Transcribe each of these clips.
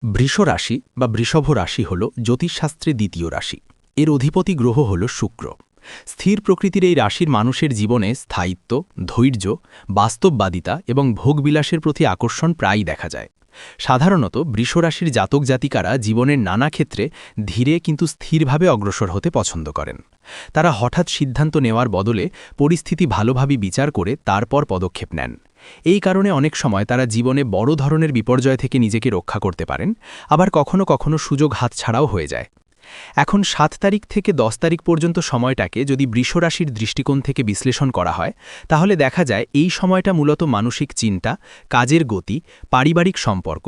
বৃষ রাশি বা বৃষভ রাশি হল জ্যোতিষশাস্ত্রে দ্বিতীয় রাশি। এর অধিপতি গ্রহ হল শুক্র। স্থির প্রকৃতির এই রাশির মানুষের জীবনে স্থায়িত্ব, ধৈর্য, বাস্তববাদিতা এবং ভোগবিলাসের প্রতি আকর্ষণ প্রায়ই দেখা যায়। সাধারণত বৃষরাশির জাতক জাতিকারা জীবনের নানা ক্ষেত্রে ধীরে কিন্তু স্থিরভাবে অগ্রসর হতে পছন্দ করেন। তারা হঠাৎ সিদ্ধান্ত নেওয়ার বদলে পরিস্থিতি ভালোভাবে বিচার করে তারপর পদক্ষেপ নেন। এই কারণে অনেক সময় তারা জীবনে বড় ধরনের বিপর্যয় থেকে নিজেকে রক্ষা করতে পারেন, আবার কখনো কখনো সুযোগ হাতছাড়াও হয়ে যায়। এখন ৭ তারিখ থেকে ১০ তারিখ পর্যন্ত সময়টাকে যদি বৃষরাশির দৃষ্টিকোণ থেকে বিশ্লেষণ করা হয়, তাহলে দেখা যায় এই সময়টা মূলত মানসিক চিন্তা, কাজের গতি, পারিবারিক সম্পর্ক,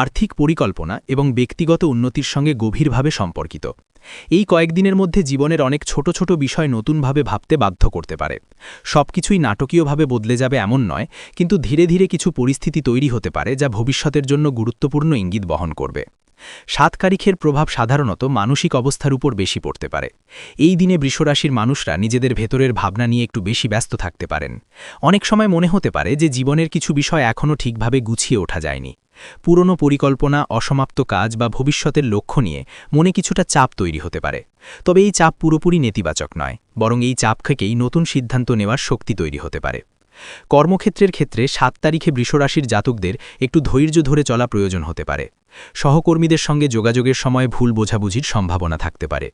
আর্থিক পরিকল্পনা এবং ব্যক্তিগত উন্নতির সঙ্গে গভীরভাবে সম্পর্কিত। এই কয়েকদিনের মধ্যে জীবনের অনেক ছোট ছোট বিষয় নতুনভাবে ভাবতে বাধ্য করতে পারে। সবকিছুই নাটকীয়ভাবে বদলে যাবে এমন নয়, কিন্তু ধীরে ধীরে কিছু পরিস্থিতি তৈরি হতে পারে যা ভবিষ্যতের জন্য গুরুত্বপূর্ণ ইঙ্গিত বহন করবে। ৭ তারিখের প্রভাব সাধারণত মানসিক অবস্থার উপর বেশি পড়তে পারে। এই দিনে বৃষরাশির মানুষরা নিজেদের ভেতরের ভাবনা নিয়ে একটু বেশি ব্যস্ত থাকতে পারেন। অনেক সময় মনে হতে পারে যে জীবনের কিছু বিষয় এখনও ঠিকভাবে গুছিয়ে ওঠা যায়নি। পুরনো পরিকল্পনা, অসমাপ্ত কাজ বা ভবিষ্যতের লক্ষ্য নিয়ে মনে কিছুটা চাপ তৈরি হতে পারে। তবে এই চাপ পুরোপুরি নেতিবাচক নয়, বরং এই চাপ থেকেই নতুন সিদ্ধান্ত নেওয়ার শক্তি তৈরি হতে পারে। কর্মক্ষেত্রের ক্ষেত্রে ৭ তারিখে বৃষরাশির জাতকদের একটু ধৈর্য ধরে চলা প্রয়োজন হতে পারে। সহকর্মীদের সঙ্গে যোগাযোগের সময় ভুল বোঝাবুঝির সম্ভাবনা থাকতে পারে।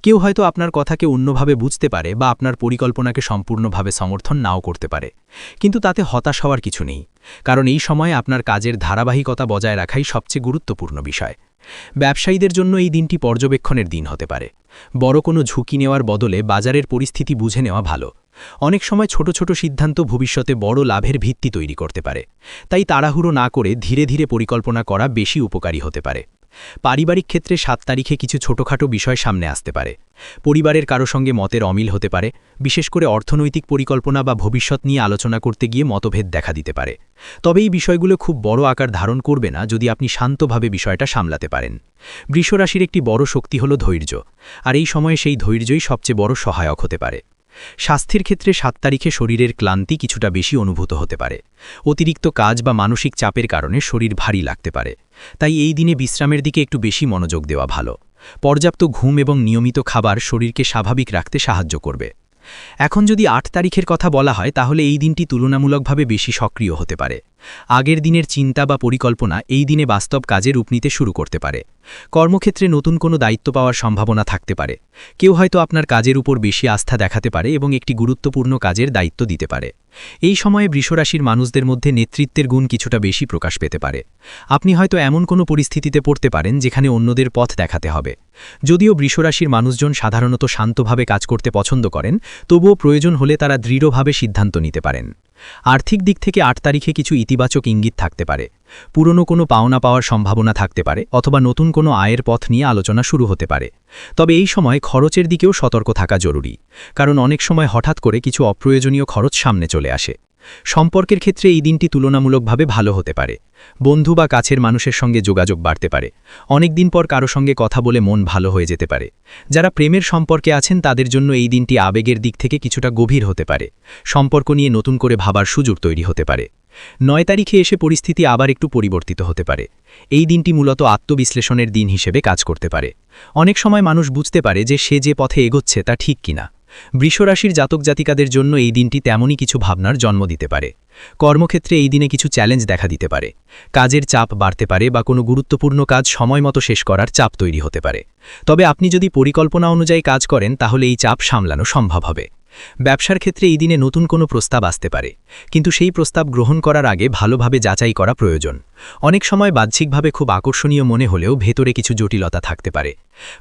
কেউ হয়তো আপনার কথাকে অন্যভাবে বুঝতে পারে বা আপনার পরিকল্পনাকে সম্পূর্ণভাবে সমর্থন নাও করতে পারে। কিন্তু তাতে হতাশ হওয়ার কিছু নেই, কারণ এই সময়ে আপনার কাজের ধারাবাহিকতা বজায় রাখাই সবচেয়ে গুরুত্বপূর্ণ বিষয়। ব্যবসায়ীদের জন্য এই দিনটি পর্যবেক্ষণের দিন হতে পারে। বড় কোনো ঝুঁকি নেওয়ার বদলে বাজারের পরিস্থিতি বুঝে নেওয়া ভালো। অনেক সময় ছোট ছোট সিদ্ধান্ত ভবিষ্যতে বড় লাভের ভিত্তি তৈরি করতে পারে। তাই তাড়াহুড়ো না করে ধীরে ধীরে পরিকল্পনা করা বেশি উপকারী হতে পারে। পারিবারিক ক্ষেত্রে ৭ তারিখে কিছু ছোটখাটো বিষয় সামনে আসতে পারে। পরিবারের কারো সঙ্গে মতের অমিল হতে পারে, বিশেষ করে অর্থনৈতিক পরিকল্পনা বা ভবিষ্যৎ নিয়ে আলোচনা করতে গিয়ে মতভেদ দেখা দিতে পারে। তবে এই বিষয়গুলো খুব বড় আকার ধারণ করবে না যদি আপনি শান্তভাবে বিষয়টা সামলাতে পারেন। বৃষরাশির একটি বড় শক্তি হল ধৈর্য, আর এই সময়ে সেই ধৈর্যই সবচেয়ে বড় সহায়ক হতে পারে। স্বাস্থ্যের ক্ষেত্রে ৭ তারিখে শরীরের ক্লান্তি কিছুটা বেশি অনুভূত হতে পারে। অতিরিক্ত কাজ বা মানসিক চাপের কারণে শরীর ভারী লাগতে পারে। তাই এই দিনে বিশ্রামের দিকে একটু বেশি মনোযোগ দেওয়া ভালো। পর্যাপ্ত ঘুম এবং নিয়মিত খাবার শরীরকে স্বাভাবিক রাখতে সাহায্য করবে। এখন যদি ৮ তারিখের কথা বলা হয়, তাহলে এই দিনটি তুলনামূলকভাবে বেশি সক্রিয় হতে পারে। আগের দিনের চিন্তা বা পরিকল্পনা এই দিনে বাস্তব কাজে রূপ নিতে শুরু করতে পারে। কর্মক্ষেত্রে নতুন কোনো দায়িত্ব পাওয়ার সম্ভাবনা থাকতে পারে। কেউ হয়তো আপনার কাজের উপর বেশি আস্থা দেখাতে পারে এবং একটি গুরুত্বপূর্ণ কাজের দায়িত্ব দিতে পারে। এই সময়ে বৃষরাশির মানুষদের মধ্যে নেতৃত্বের গুণ কিছুটা বেশি প্রকাশ পেতে পারে। আপনি হয়তো এমন কোনো পরিস্থিতিতে পড়তে পারেন যেখানে অন্যদের পথ দেখাতে হবে। যদিও বৃষরাশির মানুষজন সাধারণত শান্তভাবে কাজ করতে পছন্দ করেন, তবুও প্রয়োজন হলে তারা দৃঢ়ভাবে সিদ্ধান্ত নিতে পারেন। আর্থিক দিক থেকে ৮ তারিখে কিছু ইতিবাচক ইঙ্গিত থাকতে পারে। পুরনো কোনো পাওনা পাওয়ার সম্ভাবনা থাকতে পারে, অথবা নতুন কোনো আয়ের পথ নিয়ে আলোচনা শুরু হতে পারে। তবে এই সময় খরচের দিকেও সতর্ক থাকা জরুরি, কারণ অনেক সময় হঠাৎ করে কিছু অপ্রয়োজনীয় খরচ সামনে চলে আসে। সম্পর্কের ক্ষেত্রে এই দিনটি তুলনামূলকভাবে ভালো হতে পারে। বন্ধু বা কাছের মানুষের সঙ্গে যোগাযোগ বাড়তে পারে। অনেক দিন পর কারো সঙ্গে কথা বলে মন ভালো হয়ে যেতে পারে। যারা প্রেমের সম্পর্কে আছেন তাদের জন্য এই দিনটি আবেগের দিক থেকে কিছুটা গভীর হতে পারে। সম্পর্ক নিয়ে নতুন করে ভাবার সুযোগ তৈরি হতে পারে। ৯ তারিখে এসে পরিস্থিতি আবার একটু পরিবর্তিত হতে পারে। এই দিনটি মূলত আত্মবিশ্লেষণের দিন হিসেবে কাজ করতে পারে। অনেক সময় মানুষ বুঝতে পারে যে সে যে পথে এগোচ্ছে তা ঠিক কিনা। বৃষরাশির জাতক জাতিকাদের জন্য এই দিনটি তেমনই কিছু ভাবনার জন্ম দিতে পারে। কর্মক্ষেত্রে এই দিনে কিছু চ্যালেঞ্জ দেখা দিতে পারে। কাজের চাপ বাড়তে পারে বা কোনো গুরুত্বপূর্ণ কাজ সময়মতো শেষ করার চাপ তৈরি হতে পারে। তবে আপনি যদি পরিকল্পনা অনুযায়ী কাজ করেন, তাহলে এই চাপ সামলানো সম্ভব হবে। ব্যবসার ক্ষেত্রে এই দিনে নতুন কোনো প্রস্তাব আসতে পারে, কিন্তু সেই প্রস্তাব গ্রহণ করার আগে ভালোভাবে যাচাই করা প্রয়োজন। অনেক সময় বাহ্যিকভাবে খুব আকর্ষণীয় মনে হলেও ভেতরে কিছু জটিলতা থাকতে পারে।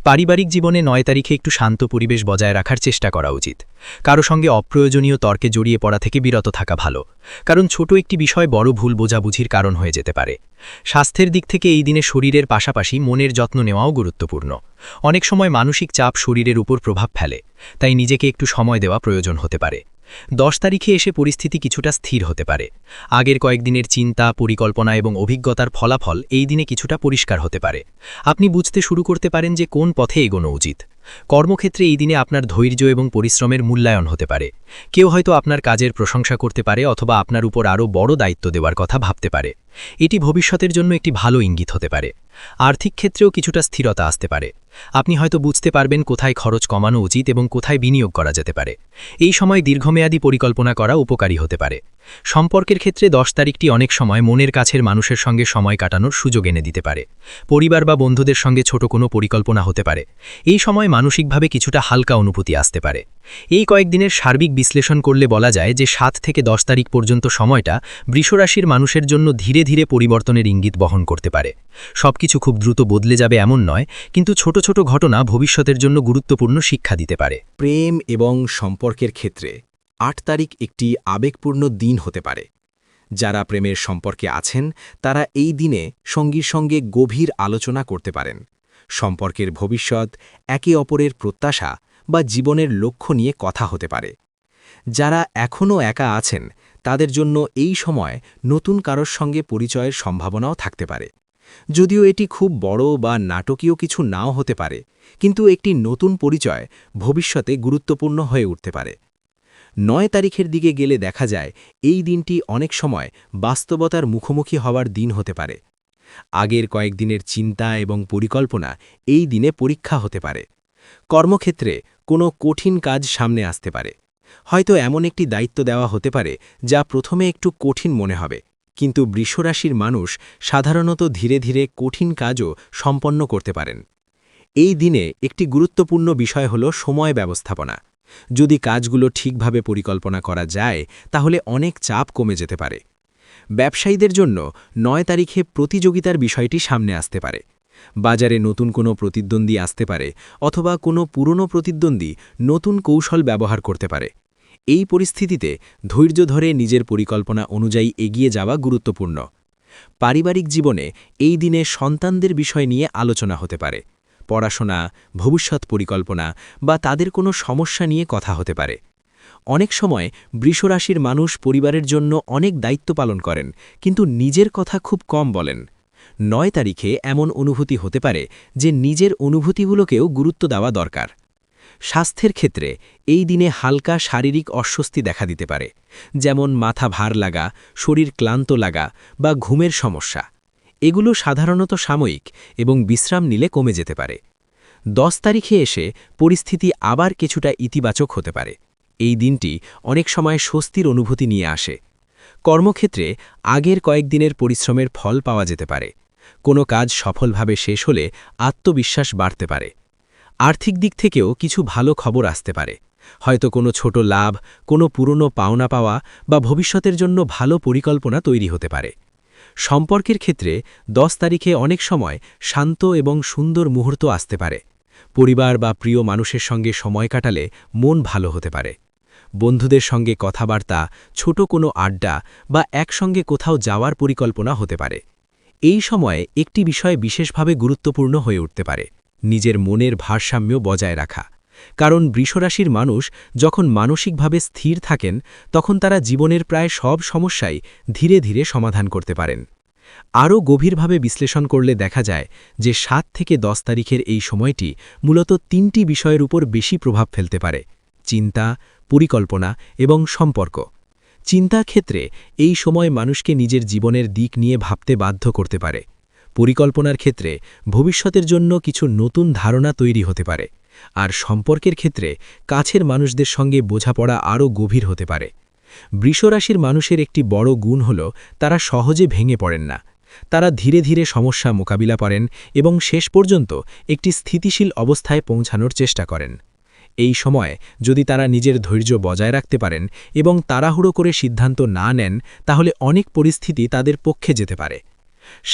পারিবারিক জীবনে ৯ তারিখে একটু শান্ত পরিবেশ বজায় রাখার চেষ্টা করা উচিত। কারো সঙ্গে অপ্রয়োজনীয় তর্কে জড়িয়ে পড়া থেকে বিরত থাকা ভালো, কারণ ছোট একটি বিষয় বড় ভুল বোঝাবুঝির কারণ হয়ে যেতে পারে। স্বাস্থ্যের দিক থেকে এই দিনে শরীরের পাশাপাশি মনের যত্ন নেওয়াও গুরুত্বপূর্ণ। অনেক সময় মানসিক চাপ শরীরের উপর প্রভাব ফেলে, তাই নিজেকে একটু সময় দেওয়া প্রয়োজন হতে পারে। ১০ তারিখে এসে পরিস্থিতি কিছুটা স্থির হতে পারে। আগের কয়েকদিনের চিন্তা, পরিকল্পনা এবং অভিজ্ঞতার ফলাফল এই দিনে কিছুটা পরিষ্কার হতে পারে। আপনি বুঝতে শুরু করতে পারেন যে কোন পথে এগোনো উচিত। কর্মক্ষেত্রে এই দিনে আপনার ধৈর্য এবং পরিশ্রমের মূল্যায়ন হতে পারে। কেউ হয়তো আপনার কাজের প্রশংসা করতে পারে, অথবা আপনার উপর আরও বড় দায়িত্ব দেওয়ার কথা ভাবতে পারে। এটি ভবিষ্যতের জন্য একটি ভালো ইঙ্গিত হতে পারে। আর্থিক ক্ষেত্রেও কিছুটা স্থিরতা আসতে পারে। আপনি হয়তো বুঝতে পারবেন কোথায় খরচ কমানো উচিত এবং কোথায় বিনিয়োগ করা যেতে পারে। এই সময় দীর্ঘমেয়াদী পরিকল্পনা করা উপকারী হতে পারে। সম্পর্কের ক্ষেত্রে 10 তারিখটি অনেক সময় মনের কাছের মানুষের সঙ্গে সময় কাটানোর সুযোগ এনে দিতে পারে। পরিবার বা বন্ধুদের সঙ্গে ছোট কোনো পরিকল্পনা হতে পারে। এই সময় মানসিকভাবে কিছুটা হালকা অনুভূতি আসতে পারে। এই কয়েকদিনের সার্বিক বিশ্লেষণ করলে বলা যায় যে 7 থেকে 10 তারিখ পর্যন্ত সময়টা বৃষরাশির মানুষের জন্য ধীরে ধীরে পরিবর্তনের ইঙ্গিত বহন করতে পারে। সবকিছু খুব দ্রুত বদলে যাবে এমন নয়, কিন্তু ছোট ছোট ঘটনা ভবিষ্যতের জন্য গুরুত্বপূর্ণ শিক্ষা দিতে পারে। প্রেম এবং সম্পর্কের ক্ষেত্রে 8 তারিখ একটি আবেগপূর্ণ দিন হতে পারে। যারা প্রেমের সম্পর্কে আছেন তারা এই দিনে সঙ্গীর সঙ্গে গভীর আলোচনা করতে পারেন। সম্পর্কের ভবিষ্যৎ, একে অপরের প্রত্যাশা বা জীবনের লক্ষ্য নিয়ে কথা হতে পারে। যারা এখনও একা আছেন তাদের জন্য এই সময় নতুন কারোর সঙ্গে পরিচয়ের সম্ভাবনাও থাকতে পারে। যদিও এটি খুব বড় বা নাটকীয় কিছু নাও হতে পারে, কিন্তু একটি নতুন পরিচয় ভবিষ্যতে গুরুত্বপূর্ণ হয়ে উঠতে পারে। 9 তারিখের দিকে গেলে দেখা যায় এই দিনটি অনেক সময় বাস্তবতার মুখোমুখি হওয়ার দিন হতে পারে। আগের কয়েকদিনের চিন্তা এবং পরিকল্পনা এই দিনে পরীক্ষা হতে পারে। কর্মক্ষেত্রে কোনো কঠিন কাজ সামনে আসতে পারে। হয়তো এমন একটি দায়িত্ব দেওয়া হতে পারে যা প্রথমে একটু কঠিন মনে হবে, কিন্তু বৃষরাশির মানুষ সাধারণত ধীরে ধীরে কঠিন কাজও সম্পন্ন করতে পারেন। এই দিনে একটি গুরুত্বপূর্ণ বিষয় হল সময় ব্যবস্থাপনা। যদি কাজগুলো ঠিকভাবে পরিকল্পনা করা যায় তাহলে অনেক চাপ কমে যেতে পারে। ব্যবসায়ীদের জন্য 9 তারিখে প্রতিযোগিতার বিষয়টি সামনে আসতে পারে। বাজারে নতুন কোনো প্রতিদ্বন্দ্বী আসতে পারে, অথবা কোনো পুরনো প্রতিদ্বন্দ্বী নতুন কৌশল ব্যবহার করতে পারে। এই পরিস্থিতিতে ধৈর্য ধরে নিজের পরিকল্পনা অনুযায়ী এগিয়ে যাওয়া গুরুত্বপূর্ণ। পারিবারিক জীবনে এই দিনে সন্তানদের বিষয় নিয়ে আলোচনা হতে পারে। পড়াশোনা, ভবিষ্যৎ পরিকল্পনা বা তাদের কোনো সমস্যা নিয়ে কথা হতে পারে। অনেক সময় বৃষরাশির মানুষ পরিবারের জন্য অনেক দায়িত্ব পালন করেন, কিন্তু নিজের কথা খুব কম বলেন। 9 তারিখে এমন অনুভূতি হতে পারে যে নিজের অনুভূতিগুলোকেও গুরুত্ব দেওয়া দরকার। স্বাস্থ্যের ক্ষেত্রে এই দিনে হালকা শারীরিক অস্বস্তি দেখা দিতে পারে, যেমন মাথা ভার লাগা, শরীর ক্লান্ত লাগা বা ঘুমের সমস্যা। এগুলো সাধারণত সাময়িক এবং বিশ্রাম নিলে কমে যেতে পারে। 10 তারিখে এসে পরিস্থিতি আবার কিছুটা ইতিবাচক হতে পারে। এই দিনটি অনেক সময় স্বস্তির অনুভূতি নিয়ে আসে। কর্মক্ষেত্রে আগের কয়েকদিনের পরিশ্রমের ফল পাওয়া যেতে পারে। কোনো কাজ সফলভাবে শেষ হলে আত্মবিশ্বাস বাড়তে পারে। আর্থিক দিক থেকেও কিছু ভালো খবর আসতে পারে। হয়তো কোনো ছোট লাভ, কোনো পুরনো পাওনা পাওয়া বা ভবিষ্যতের জন্য ভালো পরিকল্পনা তৈরি হতে পারে। সম্পর্কের ক্ষেত্রে 10 তারিখে অনেক সময় শান্ত এবং সুন্দর মুহূর্ত আসতে পারে। পরিবার বা প্রিয় মানুষের সঙ্গে সময় কাটালে মন ভালো হতে পারে। বন্ধুদের সঙ্গে কথাবার্তা, ছোট কোনো আড্ডা বা একসঙ্গে কোথাও যাওয়ার পরিকল্পনা হতে পারে। এই সময়ে একটি বিষয় বিশেষভাবে গুরুত্বপূর্ণ হয়ে উঠতে পারে: নিজের মনের ভারসাম্য বজায় রাখা। কারণ বৃষরাশির মানুষ যখন মানসিকভাবে স্থির থাকেন তখন তারা জীবনের প্রায় সব সমস্যাই ধীরে ধীরে সমাধান করতে পারেন। আরও গভীরভাবে বিশ্লেষণ করলে দেখা যায় যে 7 থেকে 10 তারিখের এই সময়টি মূলত 3টি বিষয়ের উপর বেশি প্রভাব ফেলতে পারে: চিন্তা, পরিকল্পনা এবং সম্পর্ক। চিন্তার ক্ষেত্রে এই সময় মানুষকে নিজের জীবনের দিক নিয়ে ভাবতে বাধ্য করতে পারে। পরিকল্পনার ক্ষেত্রে ভবিষ্যতের জন্য কিছু নতুন ধারণা তৈরি হতে পারে। আর সম্পর্কের ক্ষেত্রে কাছের মানুষদের সঙ্গে বোঝাপড়া আরও গভীর হতে পারে। বৃষরাশির মানুষের একটি বড় গুণ হল তারা সহজে ভেঙে পড়েন না। তারা ধীরে ধীরে সমস্যা মোকাবিলা করেন এবং শেষ পর্যন্ত একটি স্থিতিশীল অবস্থায় পৌঁছানোর চেষ্টা করেন। এই সময় যদি তারা নিজের ধৈর্য বজায় রাখতে পারেন এবং তাড়াহুড়ো করে সিদ্ধান্ত না নেন, তাহলে অনেক পরিস্থিতি তাদের পক্ষে যেতে পারে।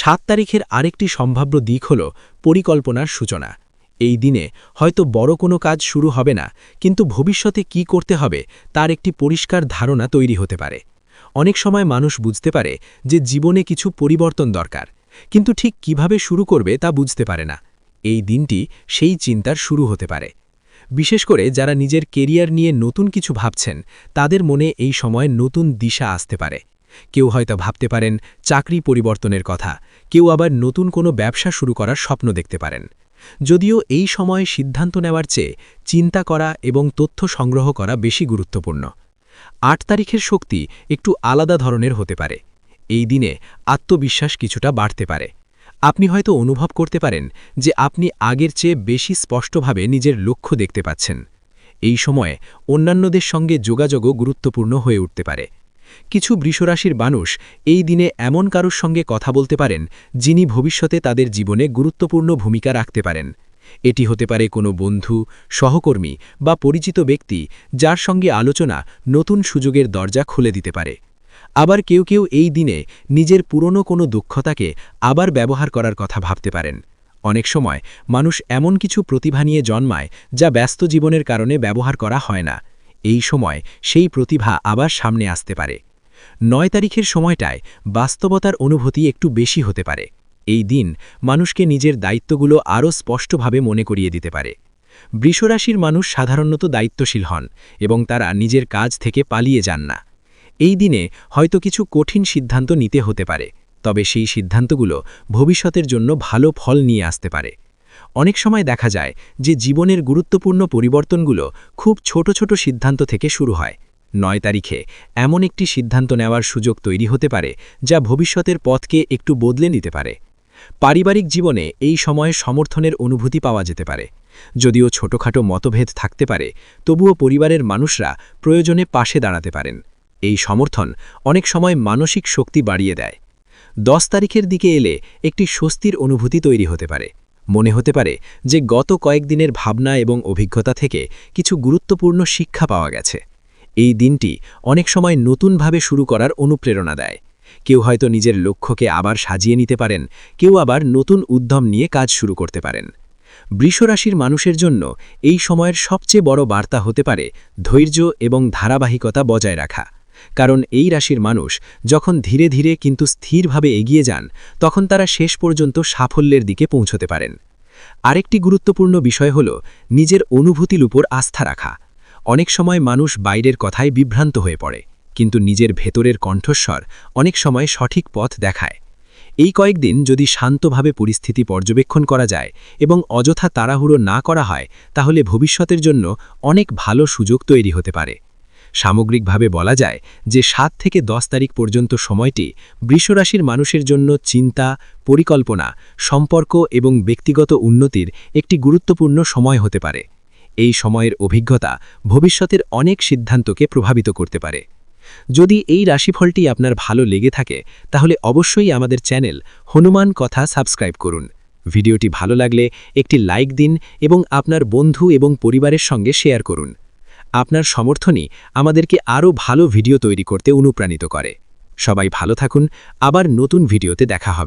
7 তারিখের আরেকটি সম্ভাব্য দিক হল পরিকল্পনার সূচনা। এই দিনে হয়তো বড় কোনো কাজ শুরু হবে না, কিন্তু ভবিষ্যতে কি করতে হবে তার একটি পরিষ্কার ধারণা তৈরি হতে পারে। অনেক সময় মানুষ বুঝতে পারে যে জীবনে কিছু পরিবর্তন দরকার, কিন্তু ঠিক কিভাবে শুরু করবে তা বুঝতে পারে না। এই দিনটি সেই চিন্তার শুরু হতে পারে। বিশেষ করে যারা নিজের কেরিয়ার নিয়ে নতুন কিছু ভাবছেন, তাদের মনে এই সময় নতুন দিশা আসতে পারে। কেউ হয়তো ভাবতে পারেন চাকরি পরিবর্তনের কথা, কেউ আবার নতুন কোনো ব্যবসা শুরু করার স্বপ্ন দেখতে পারেন। যদিও এই সময় সিদ্ধান্ত নেওয়ার চেয়ে চিন্তা করা এবং তথ্য সংগ্রহ করা বেশি গুরুত্বপূর্ণ। 8 তারিখের শক্তি একটু আলাদা ধরনের হতে পারে। এই দিনে আত্মবিশ্বাস কিছুটা বাড়তে পারে। আপনি হয়তো অনুভব করতে পারেন যে আপনি আগের চেয়ে বেশি স্পষ্টভাবে নিজের লক্ষ্য দেখতে পাচ্ছেন। এই সময়ে অন্যান্যদের সঙ্গে যোগাযোগও গুরুত্বপূর্ণ হয়ে উঠতে পারে। কিছু বৃষরাশির মানুষ এই দিনে এমন কারোর সঙ্গে কথা বলতে পারেন যিনি ভবিষ্যতে তাদের জীবনে গুরুত্বপূর্ণ ভূমিকা রাখতে পারেন। এটি হতে পারে কোনো বন্ধু, সহকর্মী বা পরিচিত ব্যক্তি যার সঙ্গে আলোচনা নতুন সুযোগের দরজা খুলে দিতে পারে। আবার কেউ কেউ এই দিনে নিজের পুরনো কোনো দক্ষতাকে আবার ব্যবহার করার কথা ভাবতে পারেন। অনেক সময় মানুষ এমন কিছু প্রতিভা নিয়ে জন্মায় যা ব্যস্ত জীবনের কারণে ব্যবহার করা হয় না। এই সময় সেই প্রতিভা আবার সামনে আসতে পারে। ৯ তারিখের সময়টায় বাস্তবতার অনুভূতি একটু বেশি হতে পারে। এই দিন মানুষকে নিজের দায়িত্বগুলো আরও স্পষ্টভাবে মনে করিয়ে দিতে পারে। বৃষরাশির মানুষ সাধারণত দায়িত্বশীল হন এবং তারা নিজের কাজ থেকে পালিয়ে যান না। এই দিনে হয়তো কিছু কঠিন সিদ্ধান্ত নিতে হতে পারে, তবে সেই সিদ্ধান্তগুলো ভবিষ্যতের জন্য ভালো ফল নিয়ে আসতে পারে। অনেক সময় দেখা যায় যে জীবনের গুরুত্বপূর্ণ পরিবর্তনগুলো খুব ছোট ছোট সিদ্ধান্ত থেকে শুরু হয়। ৯ তারিখে এমন একটি সিদ্ধান্ত নেওয়ার সুযোগ তৈরি হতে পারে যা ভবিষ্যতের পথকে একটু বদলে নিতে পারে। পারিবারিক জীবনে এই সময়ে সমর্থনের অনুভূতি পাওয়া যেতে পারে। যদিও ছোটখাটো মতভেদ থাকতে পারে, তবুও পরিবারের মানুষরা প্রয়োজনে পাশে দাঁড়াতে পারেন। এই সমর্থন অনেক সময় মানসিক শক্তি বাড়িয়ে দেয়। 10 তারিখের দিকে এলে একটি স্বস্তির অনুভূতি তৈরি হতে পারে। মনে হতে পারে যে গত কয়েকদিনের ভাবনা এবং অভিজ্ঞতা থেকে কিছু গুরুত্বপূর্ণ শিক্ষা পাওয়া গেছে। এই দিনটি অনেক সময় নতুনভাবে শুরু করার অনুপ্রেরণা দেয়। কেউ হয়তো নিজের লক্ষ্যকে আবার সাজিয়ে নিতে পারেন, কেউ আবার নতুন উদ্যম নিয়ে কাজ শুরু করতে পারেন। বৃষরাশির মানুষের জন্য এই সময়ের সবচেয়ে বড় বার্তা হতে পারে ধৈর্য এবং ধারাবাহিকতা বজায় রাখা। কারণ এই রাশির মানুষ যখন ধীরে ধীরে কিন্তু স্থিরভাবে এগিয়ে যান, তখন তারা শেষ পর্যন্ত সাফল্যের দিকে পৌঁছতে পারেন। আরেকটি গুরুত্বপূর্ণ বিষয় হল নিজের অনুভূতির উপর আস্থা রাখা। অনেক সময় মানুষ বাইরের কথায় বিভ্রান্ত হয়ে পড়ে, কিন্তু নিজের ভেতরের কণ্ঠস্বর অনেক সময় সঠিক পথ দেখায়। এই কয়েকদিন যদি শান্তভাবে পরিস্থিতি পর্যবেক্ষণ করা যায় এবং অযথা তাড়াহুড়ো না করা হয়, তাহলে ভবিষ্যতের জন্য অনেক ভালো সুযোগ তৈরি হতে পারে। সামগ্রিকভাবে বলা যায় যে 7 থেকে 10 তারিখ পর্যন্ত সময়টি বৃষরাশির মানুষের জন্য চিন্তা, পরিকল্পনা, সম্পর্ক এবং ব্যক্তিগত উন্নতির একটি গুরুত্বপূর্ণ সময় হতে পারে। এই সময়ের অভিজ্ঞতা ভবিষ্যতের অনেক সিদ্ধান্তকে প্রভাবিত করতে পারে। যদি এই রাশিফলটি আপনার ভালো লেগে থাকে, তাহলে অবশ্যই আমাদের চ্যানেল হনুমান কথা সাবস্ক্রাইব করুন। ভিডিওটি ভালো লাগলে একটি লাইক দিন এবং আপনার বন্ধু এবং পরিবারের সঙ্গে শেয়ার করুন। আপনার সমর্থনই আমাদেরকে আরও ভালো ভিডিও তৈরি করতে অনুপ্রাণিত করে। সবাই ভালো থাকুন, আবার নতুন ভিডিওতে দেখা হবে।